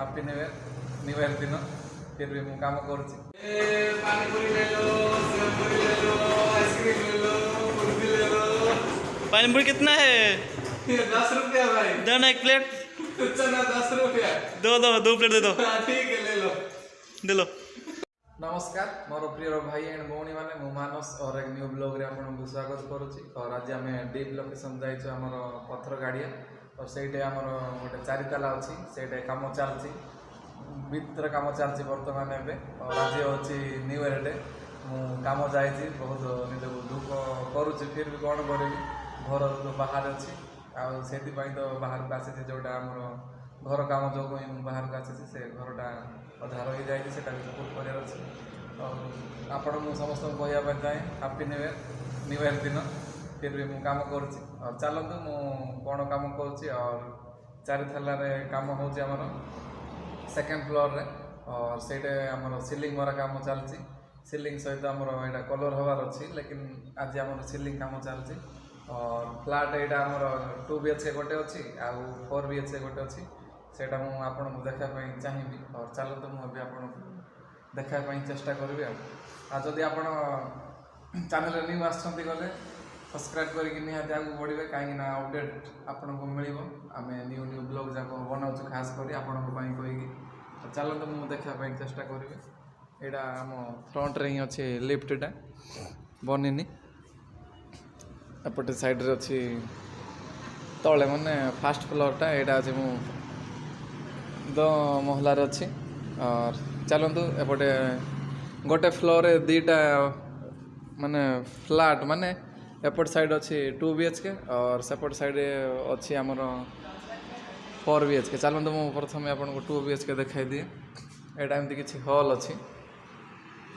Happy new year दिन फिर भी मुझे काम कर पानी पूरी कितना है? 10 रुपया भाई। देना एक प्लेट। चना 10 रुपया। दो प्लेट दे दो। ठीक है ले लो। दे लो। नमस्कार मोर प्रिय भाई एंड भौणी मैंने मु मानस और एक न्यू ब्लॉग रे आपको स्वागत करुच्ची। और आज आम डीप लोकेशन जाइए आमर पथर गाड़िया और से आमर गोटे 4 ताला अच्छी से कम चलती भितर कम चलती बर्तमान एवं। और आज हूँ न्यू ईयर डे मु कम जाइए बहुत निज दुख करुच्ची फिर भी कौन करी घर जो बाहर अच्छी आती तो बाहर को आसी जोटा आम घर कम जो बाहर को आसी से घरटा अधा रही जाए भी सपोर्ट करार अच्छे। और आपण मुझे समस्त कहवाई चाहे हैप्पी न्यू ईयर दिन फिर भी मुझे काम करुच्ची। और चलतु मु कौन काम करुच्ची और 4 थालार कम हो सेकेंड फ्लोर रे और से आमर सिलिंग मरा काम चलती सिलिंग सहित आमर यहाँ कलर हबार अच्छी लेकिन आज आम सिलिंग काम चलती। और फ्लाट यहाँ आमर 2 BHK गोटे अच्छी आ 4 BHK गोटे अच्छी सेटा मु आपको देखापी चाहिए। और चलते मुझे आप देखापी चेष्टा करी। आदि आप चैनल न्यू आसछंती गले सब्सक्राइब करके निहाती आगे बढ़े कहीं अपडेट आपको मिल आम न्यू ब्लॉग जाक बनाऊँ खास कर कहीकि। चलते मुझे देखापी चेष्टा करी। यहाँ आम फ्रंट रे ही अच्छे लिफ्टा बनी एपटे साइड रे अच्छी तले माने फास्ट फ्लोरटा यहाँ अच्छे मु 2 महलार अच्छी। और चलतु एपटे गोटे फ्लोर रे 2टा माने फ्लैट माने एपट साइड अच्छी 2 BHK और सेपट साइड अच्छी आमर 4 BHK। चलतु मुझे प्रथम आपको 2 BHK देखाई दिए। यहाँ एमती किसी हॉल अच्छी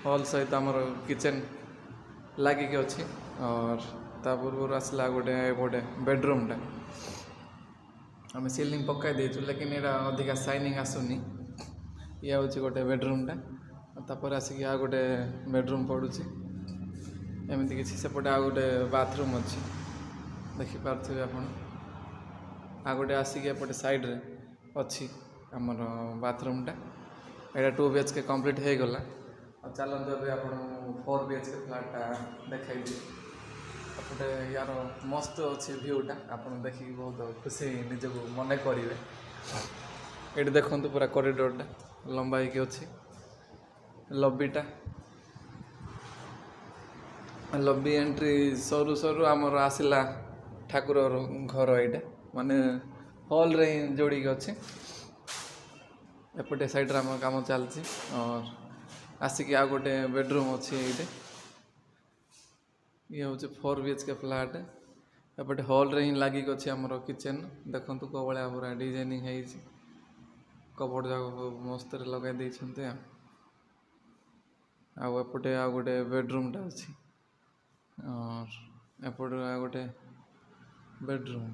हॉल सहित आमर किचन लगिकी अच्छी। और ता पूर्व आसला गोटे बेडरूमटा आम सिलिंग पकाई देचु लेकिन यहाँ अधिका शाइनिंग आसुनी। ये हूँ गोटे बेडरूमटा तापर आसिक आ गोटे बेडरूम पड़ुची एमती किसी सेपटे आ गोटे बाथरूम अच्छी देखिपे आप आ गोटे आसिक एपटे साइड रे अच्छी आमर बाथरूमटा यहाँ 2 BHK कंप्लीट हो गला। और चलते अभी आप 4 BHK फ्लैटा देखाई एपटे यार मस्त अच्छे भ्यूटा आप देखिए बहुत खुशी निजक मन करेंगे। ये देखु पूरा कॉरिडोरटा लंबाई की अच्छी लबीटा लबी एंट्री सरू सरू आमर आसला ठाकुर घर यहाँ माने हॉल रे जोड़ी अच्छे एपटे साइड रे आम काम चलती। और आसिक आ गोटे बेडरूम अच्छी ये हूँ 4 BHK फ्लैट एपटे हॉल रे ही लगिक अच्छे आमर किचन देखु कौ भाया पूरा डिजाइनिंग है कबोर्ड जाक मस्त लगे देते। आउटे आ गोटे बेडरूमटा अच्छी और एपटे आ गोटे बेडरूम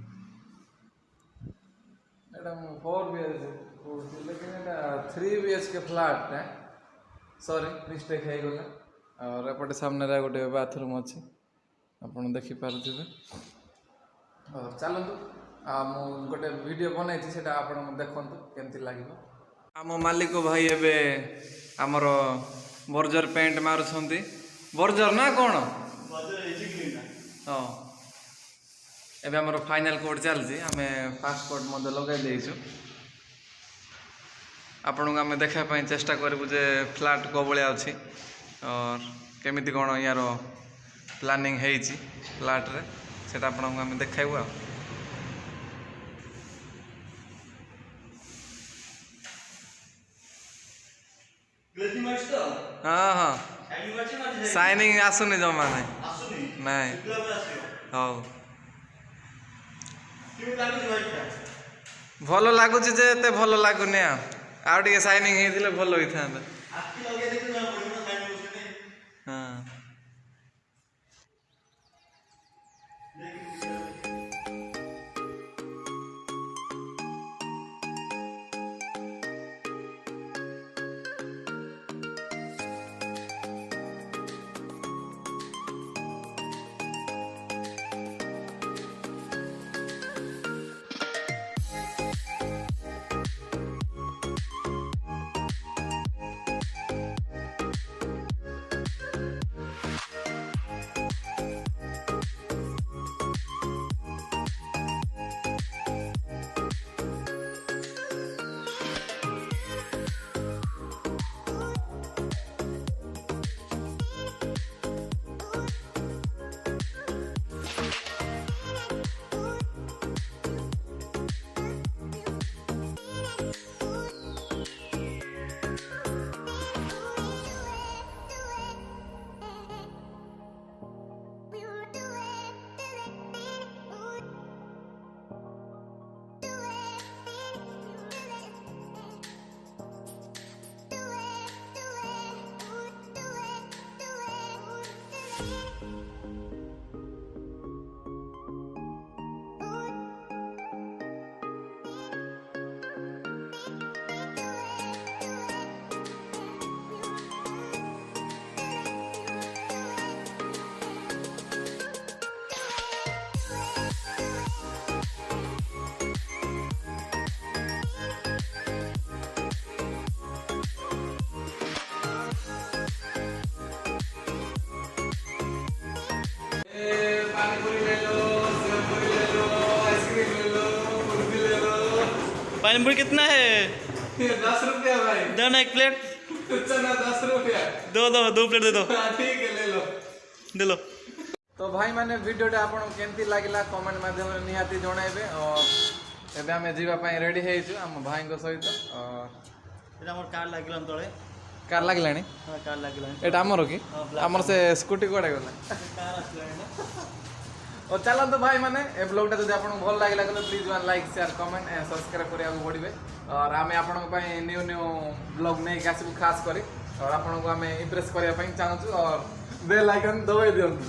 एटा 4 BHK लेकिन एटा 3 BHK फ्लैट सॉरी मिस्टेक हो गला। और एपटे सामने गोटे बाथरूम अच्छी आप देखिपे। और चलतु मु गोटे वीडियो बनाई से आप देखु केमती लगे। आम मालिक भाई एबे आमर बर्जर पेंट मारुछंती बर्जर ना कौन हाँ एबे आमर फाइनल कोड चलती आम फास्ट कोड मध्य लगे देचु आपन को आम देखापी चेष्टा करूँ जे फ्लैट को भाया अच्छी और केमिति कौन यार प्लानिंग है फ्लैट रे सेटा आपन को आम देखाइबु। हाँ हाँ शाइनिंग आसुनी जमा नहीं हाँ भल लगुच जे भल लगुनि आ शाइनिंग होते भल होता। हाँ पानी पूरी ले लो, सेव पूरी ले लो, आइसक्रीम ले लो, कुल्फी ले लो। पानी पूरी कितना है? ये 10 रुपया भाई। दो ना एक प्लेट। चना 10 रुपया। दो प्लेट दे दो। हाँ, ठीक है ले लो। दे लो। तो भाई मैंने वीडियोटा आपको केमती लगिला कमेंट माध्यम निहाती जणाइबे और एबे आमे जीवा पई रेडी हेइछु हम भाई को सहित এটা আমার কার লাগিলাম তଳେ कार लागलानी হ্যাঁ কার লাগিলাম एटा हमरो की हमर से स्कूटी कोडे गला কার আসলানি না और चलत भाई माने ए ब्लॉगटा जदि आपन भल लागिला तो please one like share comment and subscribe करिया पड़िबे और आमे आपन पई न्यू न्यू ब्लॉग नै कासिबु खास करी और आपन को आमे इंप्रेस करिया पई चाहछु और बेल आइकन दबाई दियंतु।